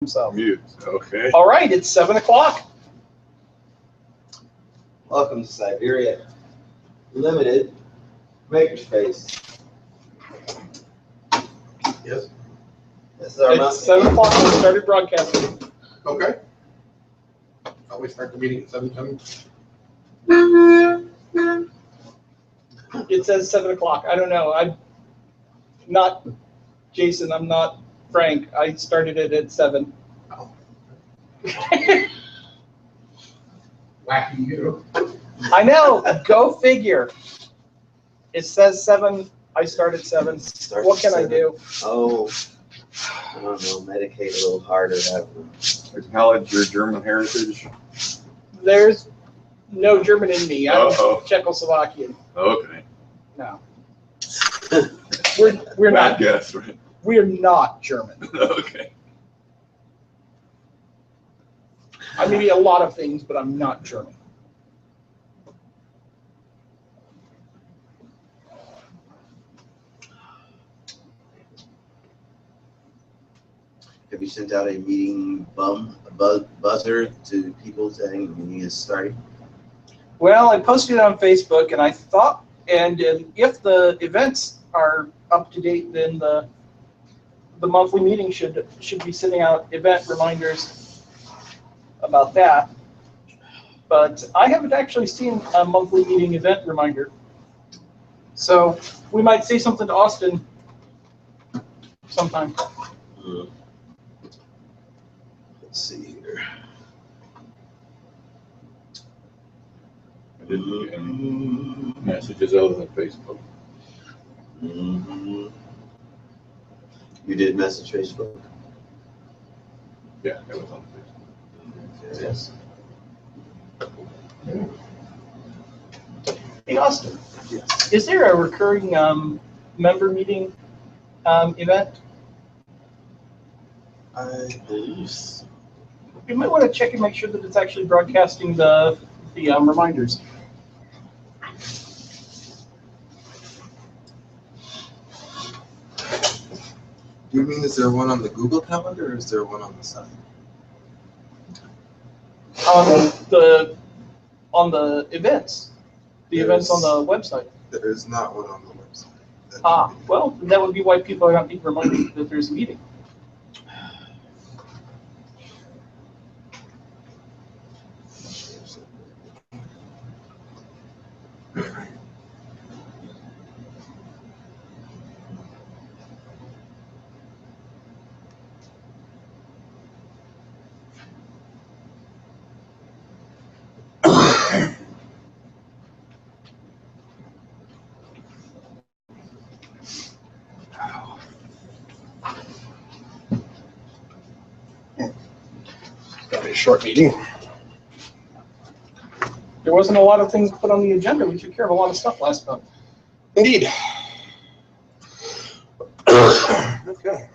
himself. Mute. Okay. All right, it's 7 o'clock. Welcome to Cyberia Limited Makerspace. Yes. This is our It's monthly 7 o'clock. We started broadcasting. Okay. Thought we start the meeting at 7:10. It says 7 o'clock. I don't know. I'm not Jason. I'm not Frank. I started it at 7. Oh. Wacky you. I know. Go figure. It says 7. I started 7. Start What can at I 7. do? Oh, I don't know. Medicate a little harder. That one. Acknowledge your German heritage. There's no German in me. I'm Uh-oh. Czechoslovakian. Okay. No. We're Bad not. guess, right? We're not German. Okay. I may be a lot of things, but I'm not German. Have you sent out a meeting buzzer to people saying the meeting is starting? Well, I posted it on Facebook, and I thought, and if the events are up to date, then the monthly meeting should be sending out event reminders about that. But I haven't actually seen a monthly meeting event reminder. So we might say something to Austin sometime. Let's see here. I didn't get any messages other than Facebook. Mm-hmm. You did message Facebook? Yeah, it was on Facebook. Yes. Hey, Austin, Yes. is there a recurring member meeting event? I believe so. You might want to check and make sure that it's actually broadcasting the reminders. Do you mean, is there one on the Google Calendar or is there one on the site? On the events, the events on the website. There is not one on the website. Well, that would be why people are not being reminded that there's a meeting. Got a short meeting. There wasn't a lot of things put on the agenda. We took care of a lot of stuff last month. Indeed. Okay.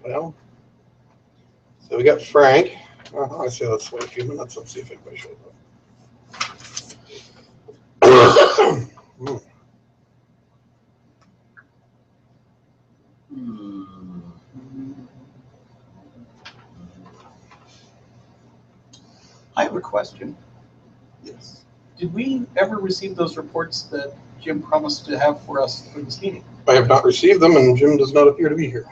Well, so we got Frank. I say let's wait a few minutes. Let's see if anybody shows up. I have a question. Yes. Did we ever receive those reports that Jim promised to have for us for this meeting? I have not received them, and Jim does not appear to be here.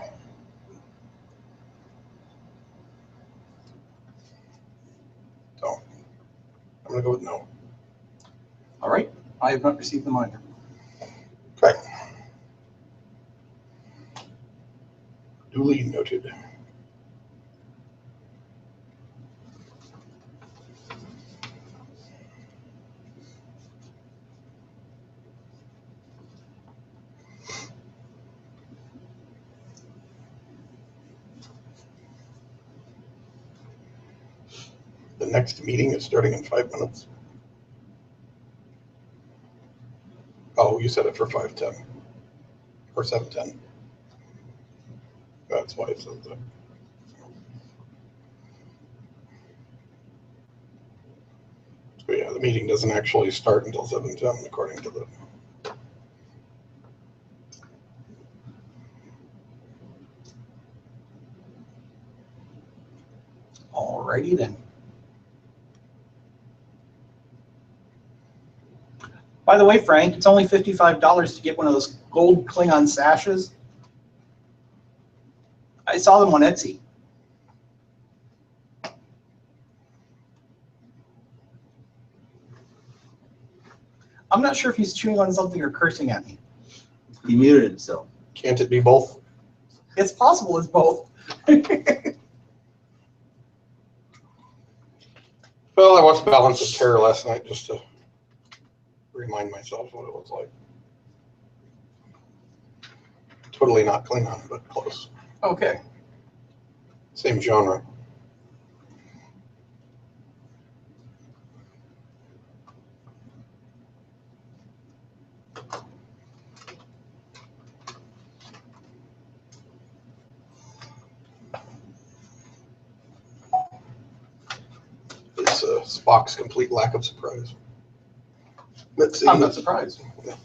So I'm going to go with no. All right. I have not received them either. Okay. Duly noted. The next meeting is starting in 5 minutes. Oh, you said it for 5:10 or 7:10. That's why it says that. So yeah, the meeting doesn't actually start until 7:10 according to the. Alrighty then. By the way, Frank, it's only $55 to get one of those gold Klingon sashes. I saw them on Etsy. I'm not sure if he's chewing on something or cursing at me. He muted himself. Can't it be both? It's possible it's both. Well, I watched Balance of Terror last night just to remind myself what it was like. Totally not Klingon, but close. Okay. Same genre. It's Spock's complete lack of surprise. Let's see. I'm not surprised. Yeah.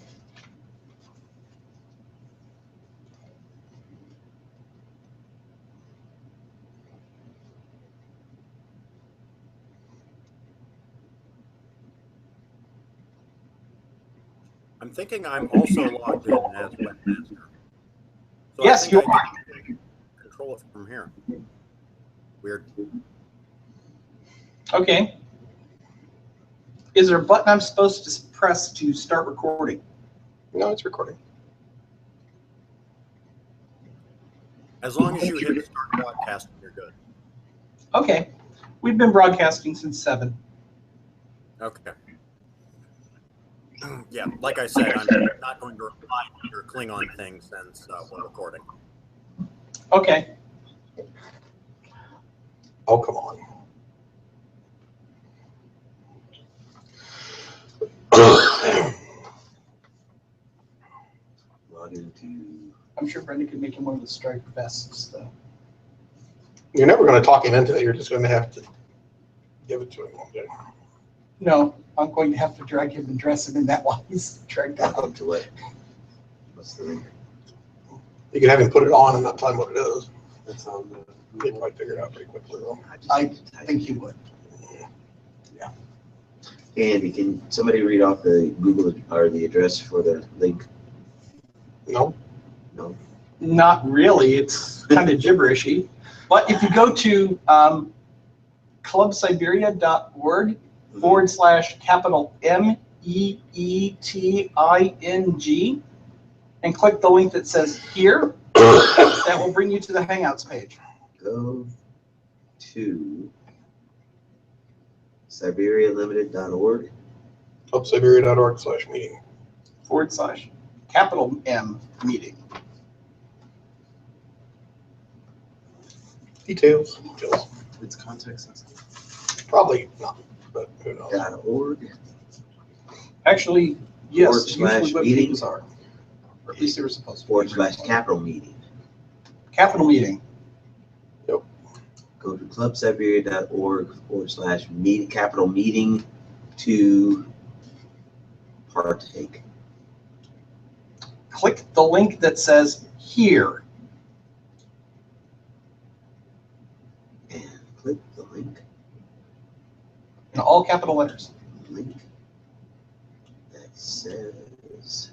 I'm thinking I'm also logged in as webmaster. So Yes, I you think I can control it from here. Weird. Okay. Is there a button I'm supposed to press to start recording? No, it's recording. As long as you hit start broadcasting, you're good. Okay. We've been broadcasting since 7. Okay. Yeah, like I said, I'm not going to reply to your Klingon thing since we're recording. Okay. Oh, come on. Log into. I'm sure Brenda could make him one of the striped vests, though. You're never going to talk him into it. You're just going to have to give it to him one day. No, I'm going to have to drag him and dress him in that while he's dragged out. Welcome to what? What's the link? You can have him put it on and not tell him what it is. That's how he'd probably figure it out pretty quickly, though. I think he would. Andy, can somebody read off the Google or the address for the link? No? No. Not really. It's kind of gibberishy. But if you go to clubcyberia.org /capital MEETING and click the link that says here, that will bring you to the Hangouts page. Go to CyberiaLimited.org. Clubcyberia.org/meeting. /capital M meeting. Details. It's context sensitive. Probably not, but who knows? .org. Actually, yes, /meetings. usually web pages are. Or at least they were supposed to be. /capital meeting. Capital meeting. Go to clubcyberia.org /capital meeting to partake. Click the link that says here. And click the link. In all capital letters. Link that says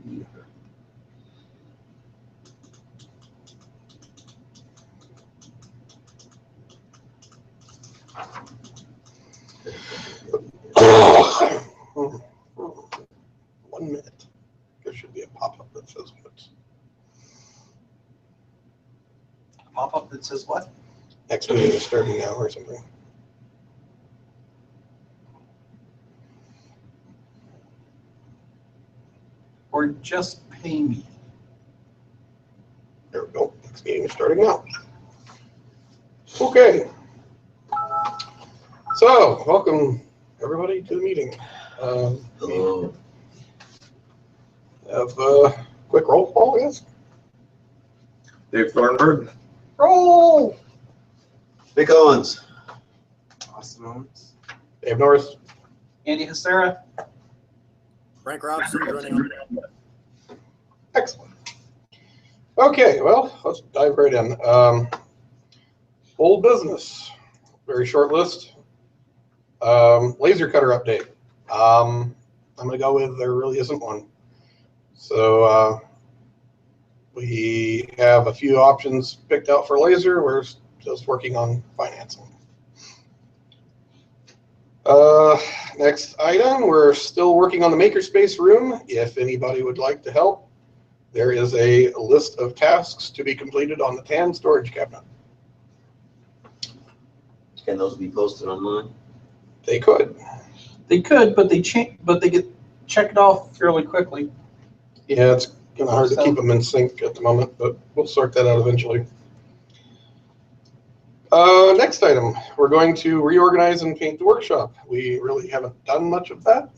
here. One minute. There should be a pop-up that says what. Pop-up that says what? Next meeting is starting now or something. Or just pay me. There we go. Next meeting is starting now. Okay. So, welcome everybody to the meeting. Hello. Have a quick roll call, I guess. Dave Thornburg. Roll! Nick Owens. Austin Owens. Dave Norris. Andy Hastera. Frank Robson running on. Excellent. Okay, well, let's dive right in. Old business, very short list. Laser cutter update. I'm going to go with there really isn't one. So we have a few options picked out for laser. We're just working on financing. Next item, we're still working on the makerspace room. If anybody would like to help, there is a list of tasks to be completed on the TAN storage cabinet. Can those be posted online? They could. They could, but they get checked off fairly quickly. Yeah, it's kind of hard to keep them in sync at the moment, but we'll sort that out eventually. Next item, we're going to reorganize and paint the workshop. We really haven't done much of that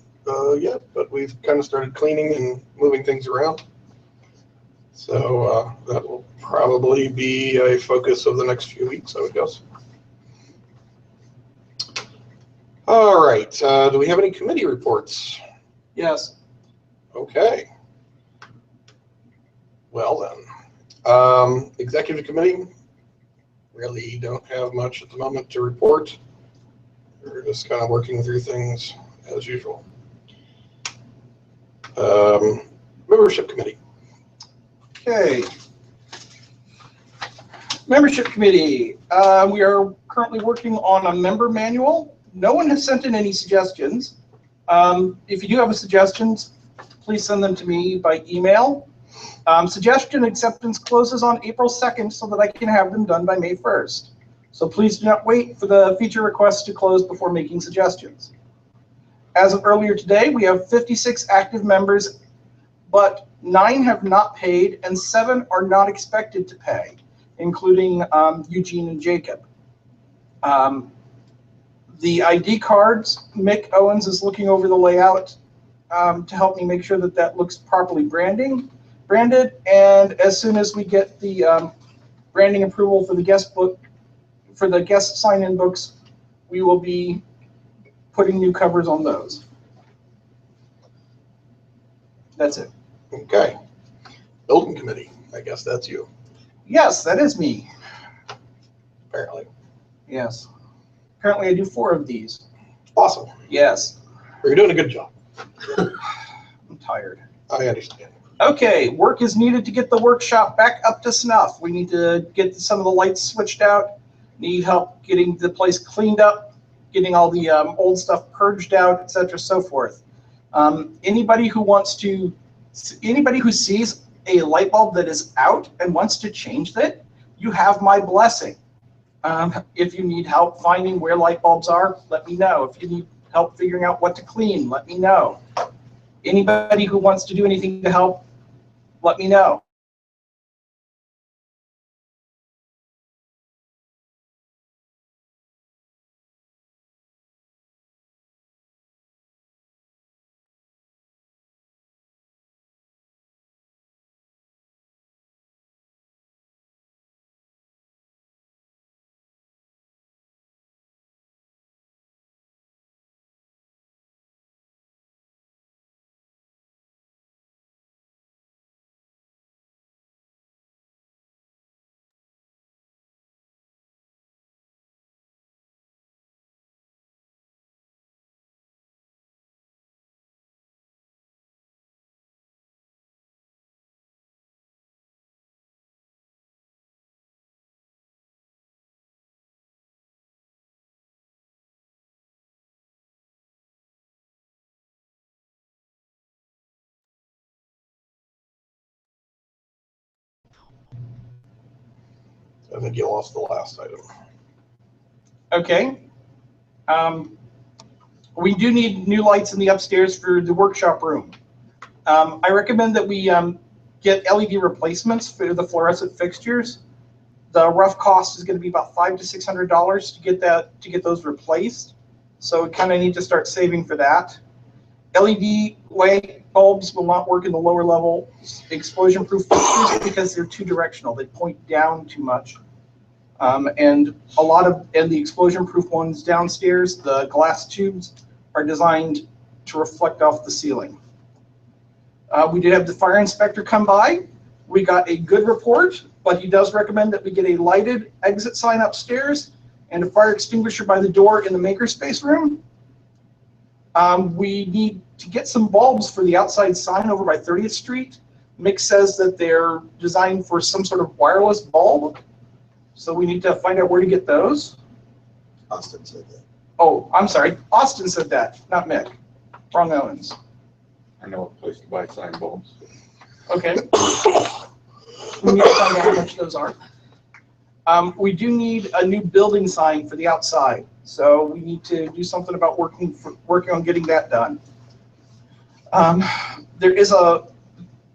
yet, but we've kind of started cleaning and moving things around. So that will probably be a focus of the next few weeks, I would guess. All right, do we have any committee reports? Yes. Okay. Well then, executive committee, really don't have much at the moment to report. We're just kind of working through things as usual. Membership committee. Okay. Membership committee. We are currently working on a member manual. No one has sent in any suggestions. If you do have suggestions, please send them to me by email. Suggestion acceptance closes on April 2nd so that I can have them done by May 1st. So please do not wait for the feature requests to close before making suggestions. As of earlier today, we have 56 active members, but 9 have not paid and 7 are not expected to pay, including Eugene and Jacob. The ID cards, Mick Owens is looking over the layout to help me make sure that that looks properly branded. And as soon as we get the branding approval for the guest book, for the guest sign-in books, we will be putting new covers on those. That's it. Okay. Building committee, I guess that's you, Yes, that is me. apparently. Yes. Apparently I do 4 of these. Awesome. Yes. You're doing a good job. I'm tired. I understand. Okay, work is needed to get the workshop back up to snuff. We need to get some of the lights switched out, need help getting the place cleaned up, getting all the old stuff purged out, etc., so forth. Anybody who sees a light bulb that is out and wants to change it, you have my blessing. If you need help finding where light bulbs are, let me know. If you need help figuring out what to clean, let me know. Anybody who wants to do anything to help, let me know. I think you lost the last item. Okay. We do need new lights in the upstairs for the workshop room. I recommend that we get LED replacements for the fluorescent fixtures. The rough cost is going to be about $500 to $600 to get those replaced. So we kind of need to start saving for that. LED light bulbs will not work in the lower level explosion-proof fixtures because they're too directional. They point down too much. And the explosion-proof ones downstairs, the glass tubes, are designed to reflect off the ceiling. We did have the fire inspector come by. We got a good report, but he does recommend that we get a lighted exit sign upstairs and a fire extinguisher by the door in the makerspace room. We need to get some bulbs for the outside sign over by 30th Street. Mick says that they're designed for some sort of wireless bulb, so we need to find out where to get those. Austin said that. Oh, I'm sorry. Austin said that, not Mick. Wrong Owens. I know a place to buy sign bulbs. Okay. We need to find out how much those are. We do need a new building sign for the outside, so we need to do something about working on getting that done.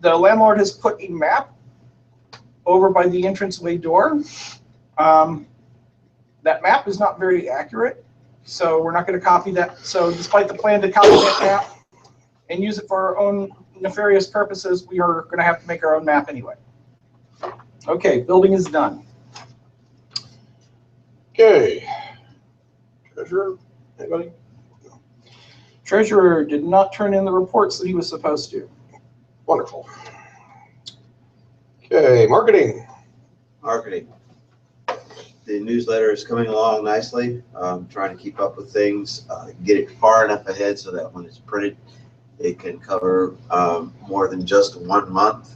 The landlord has put a map over by the entranceway door. That map is not very accurate, so we're not going to copy that. So despite the plan to copy that map and use it for our own nefarious purposes, we are going to have to make our own map anyway. Okay, building is done. Okay. Treasurer, anybody? No. Treasurer did not turn in the reports that he was supposed to. Wonderful. Okay, marketing. Marketing. The newsletter is coming along nicely. Trying to keep up with things, get it far enough ahead so that when it's printed, it can cover more than just 1 month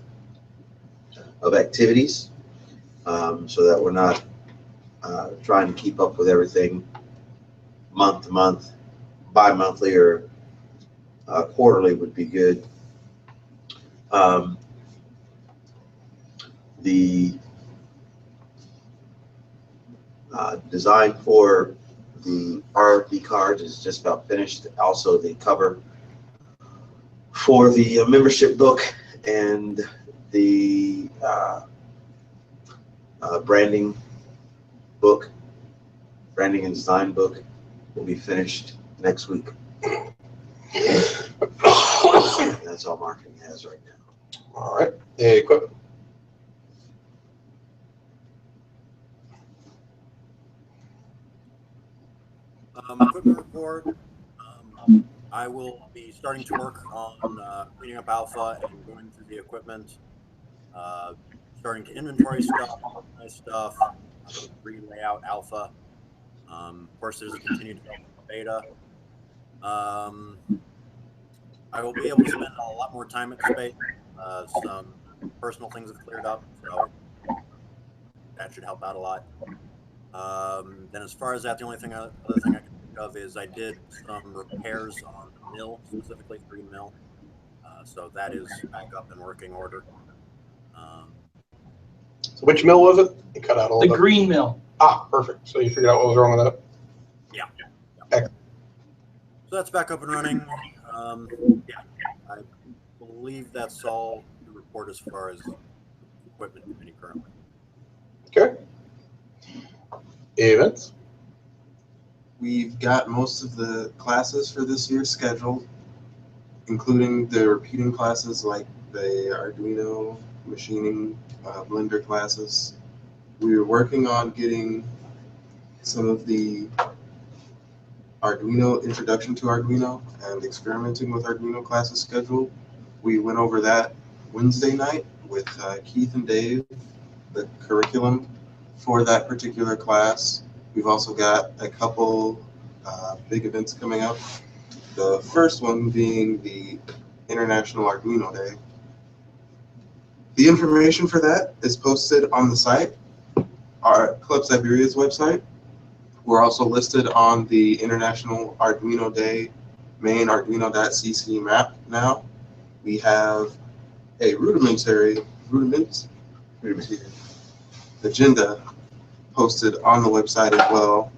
of activities, so that we're not trying to keep up with everything month to month. Bi-monthly or quarterly would be good. The design for the RFP cards is just about finished. Also, the cover for the membership book and the branding book, branding and design book, will be finished next week. That's all marketing has right now. All right. Equipment. Equipment report. I will be starting to work on cleaning up Alpha and going through the equipment, starting to inventory stuff, organize stuff, relay out Alpha. Of course, there's a continued development of beta. I will be able to spend a lot more time at space. Some personal things have cleared up, so that should help out a lot. Then as far as that, the only thing other thing I can think of is I did some repairs on the mill, specifically Green Mill. So that is back up in working order. So which mill was it? You cut out all The the green mill. Ah, perfect. So you figured out what was wrong with that? Yeah. Excellent. So that's back up and running. Yeah, I believe that's all the report as far as equipment committee currently. Okay. Events. We've got most of the classes for this year scheduled, including the repeating classes like the Arduino, machining, Blender classes. We were working on getting some of the Arduino, introduction to Arduino, and experimenting with Arduino classes scheduled. We went over that Wednesday night with Keith and Dave, the curriculum for that particular class. We've also got a couple big events coming up. The first one being the International Arduino Day. The information for that is posted on the site, our Club Cyberia's website. We're also listed on the International Arduino Day main Arduino.cc map now. We have a rudimentary agenda posted on the website as well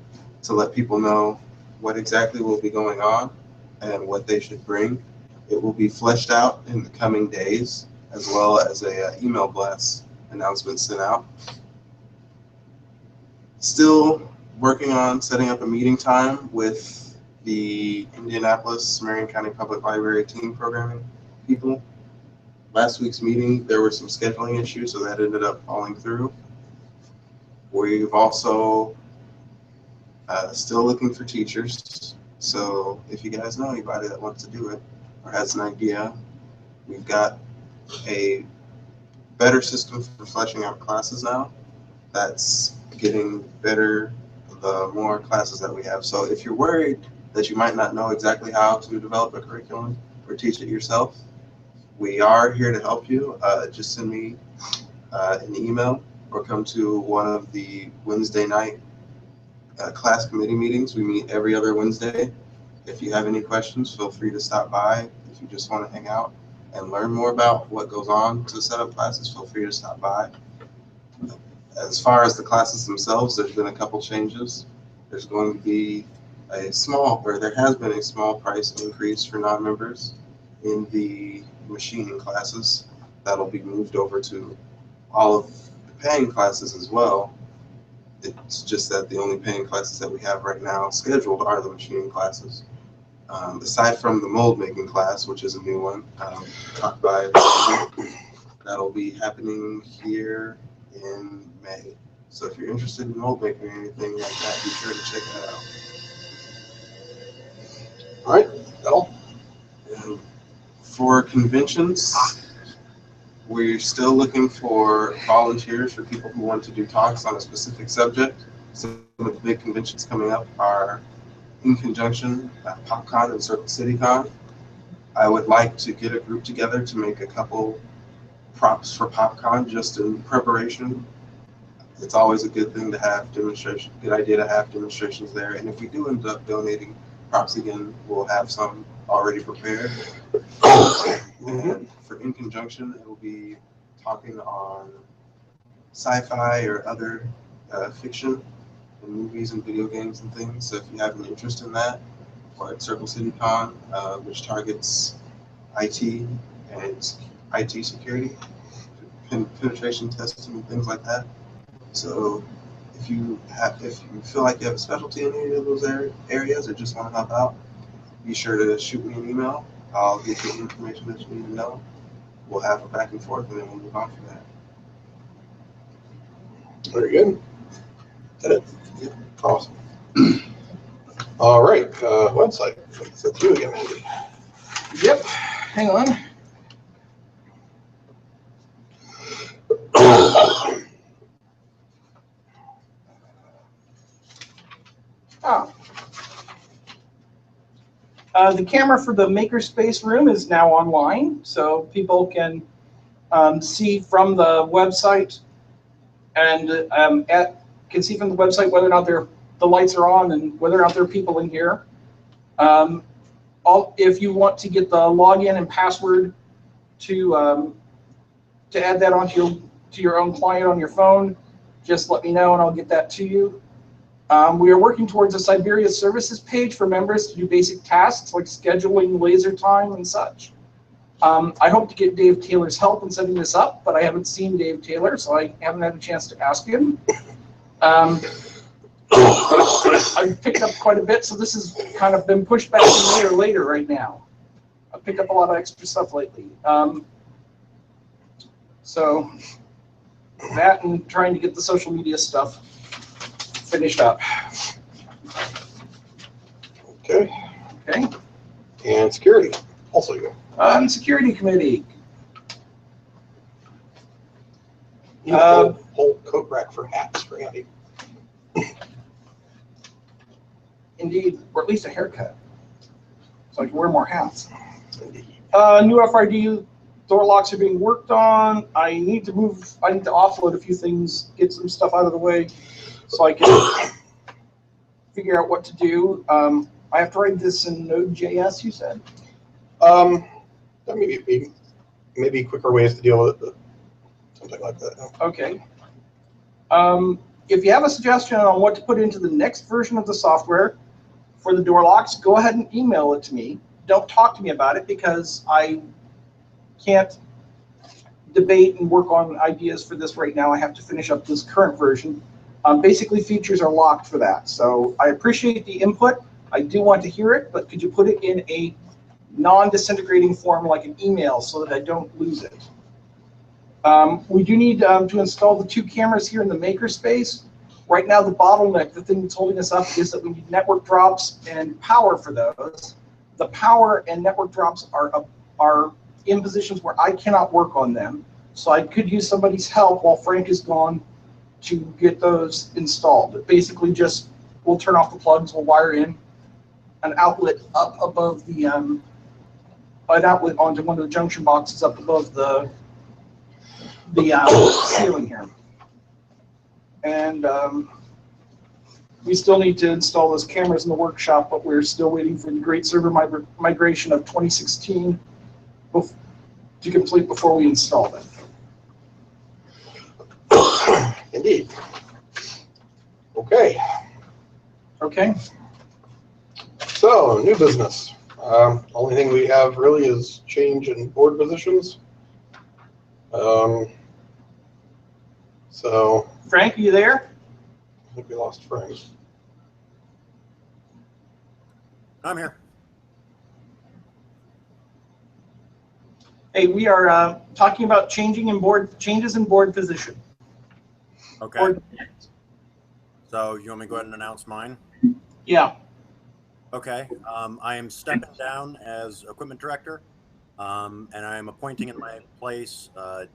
to let people know what exactly will be going on and what they should bring. It will be fleshed out in the coming days, as well as a email blast announcement sent out. Still working on setting up a meeting time with the Indianapolis Marion County Public Library team programming people. Last week's meeting, there were some scheduling issues, so that ended up falling through. We've also still looking for teachers. So if you guys know anybody that wants to do it or has an idea, we've got a better system for fleshing out classes now. That's getting better the more classes that we have. So if you're worried that you might not know exactly how to develop a curriculum or teach it yourself, we are here to help you. Just send me an email or come to one of the Wednesday night class committee meetings. We meet every other Wednesday. If you have any questions, feel free to stop by. If you just want to hang out and learn more about what goes on to set up classes, feel free to stop by. As far as the classes themselves, there's been a couple changes. There's going to be there has been a small price increase for non-members in the machining classes. That'll be moved over to all of the paying classes as well. It's just that the only paying classes that we have right now scheduled are the machining classes. Aside from the mold making class, which is a new one, taught by that'll be happening here in May. So if you're interested in mold making or anything like that, be sure to check that out. All right, Bill. And for conventions, we're still looking for volunteers for people who want to do talks on a specific subject. Some of the big conventions coming up are In Conjunction, PopCon and Circle CityCon. I would like to get a group together to make a couple props for PopCon just in preparation. It's always a good thing to have demonstrations, good idea to have demonstrations there. And if we do end up donating props again, we'll have some already prepared. And for In Conjunction, it will be talking on sci-fi or other fiction and movies and video games and things. So if you have an interest in that, or at Circle CityCon, which targets IT and IT security, penetration testing and things like that. So if you feel like you have a specialty in any of those areas or just want to help out, be sure to shoot me an email. I'll get you the information that you need to know. We'll have a back and forth, and then we'll move on from that. Very good. That it? Yeah. Awesome. All right, website. That's you again, Andy. Yep, hang on. The camera for the makerspace room is now online, so people can see from the website and can see from the website whether or not the lights are on and whether or not there are people in here. If you want to get the login and password to add that onto your own client on your phone, just let me know and I'll get that to you. We are working towards a Cyberia services page for members to do basic tasks like scheduling laser time and such. I hope to get Dave Taylor's help in setting this up, but I haven't seen Dave Taylor, so I haven't had a chance to ask him. I've picked up quite a bit, so this has kind of been pushed back to me or later right now. I've picked up a lot of extra stuff lately. So that and trying to get the social media stuff finished up. Okay. Okay. And security, also you. Security committee. You have a whole coat rack for hats for Andy. Indeed, or at least a haircut, so I can wear more hats. New FRD door locks are being worked on. I need to offload a few things, get some stuff out of the way, so I can figure out what to do. I have to write this in Node.js, you said? That maybe quicker ways to deal with it, something like that. Okay. If you have a suggestion on what to put into the next version of the software for the door locks, go ahead and email it to me. Don't talk to me about it because I can't debate and work on ideas for this right now. I have to finish up this current version. Basically, features are locked for that. So I appreciate the input. I do want to hear it, but could you put it in a non-disintegrating form like an email so that I don't lose it? We do need to install the 2 cameras here in the makerspace. Right now, the bottleneck, the thing that's holding us up, is that we need network drops and power for those. The power and network drops are in positions where I cannot work on them. So I could use somebody's help while Frank is gone to get those installed. It basically just, we'll turn off the plugs, we'll wire in an outlet up above the, an outlet onto one of the junction boxes up above the ceiling here. And we still need to install those cameras in the workshop, but we're still waiting for the great server migration of 2016 to complete before we install them. Indeed. Okay. Okay. So, new business. Only thing we have really is change in board positions. So, Frank, are you there? I think we lost Frank. I'm here. Hey, we are talking about changes in board position. Okay. Board- So you want me to go ahead and announce mine? Yeah. Okay. I am stepping down as equipment director, and I am appointing in my place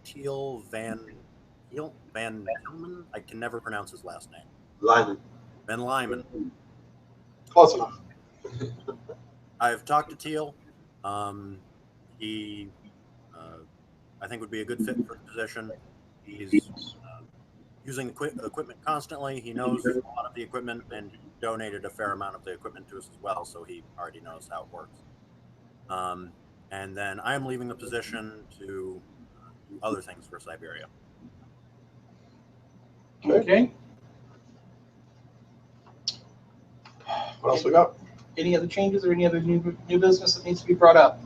Teal Van Hillman. I can never pronounce his last name. Lyman. Van Lyman. Close enough. I've talked to Teal. He, I think, would be a good fit for the position. He's using equipment constantly. He knows a lot of the equipment, and he donated a fair amount of the equipment to us as well, so he already knows how it works. And then I'm leaving the position to do other things for Cyberia. Okay. What else we got? Any other changes or any other new business that needs to be brought up?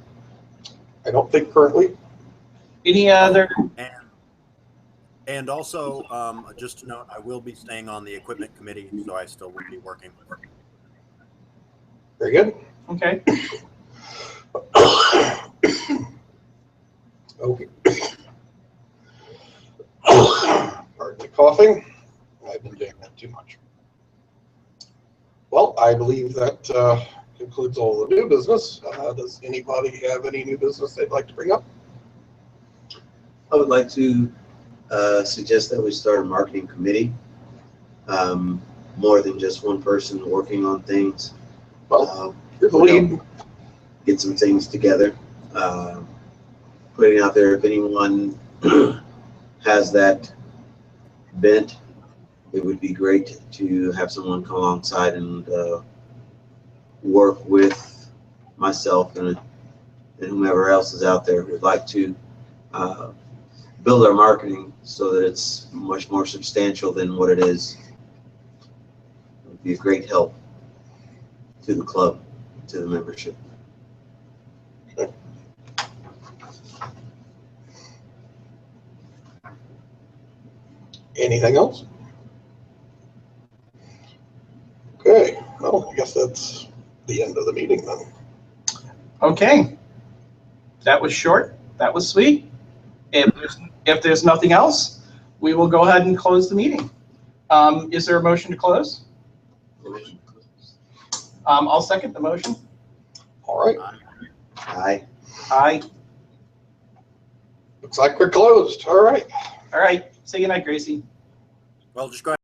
I don't think currently. Any other? And also, just to note, I will be staying on the equipment committee, so I still will be working. Very good. Okay. Okay. Pardon me coughing. I've been doing that too much. Well, I believe that concludes all the new business. Does anybody have any new business they'd like to bring up? I would like to suggest that we start a marketing committee. More than just one person working on things. Well, you're the lead. Get some things together. Putting out there, if anyone has that bent, it would be great to have someone come alongside and work with myself and whomever else is out there who would like to build our marketing so that it's much more substantial than what it is. It would be a great help to the club, to the membership. Anything else? Okay, well, I guess that's the end of the meeting then. Okay. That was short. That was sweet. If there's nothing else, we will go ahead and close the meeting. Is there a motion to close? I'll second the motion. All right, Aye. Aye. looks like we're closed. All right. All right. Say goodnight, Gracie. Well, just go ahead.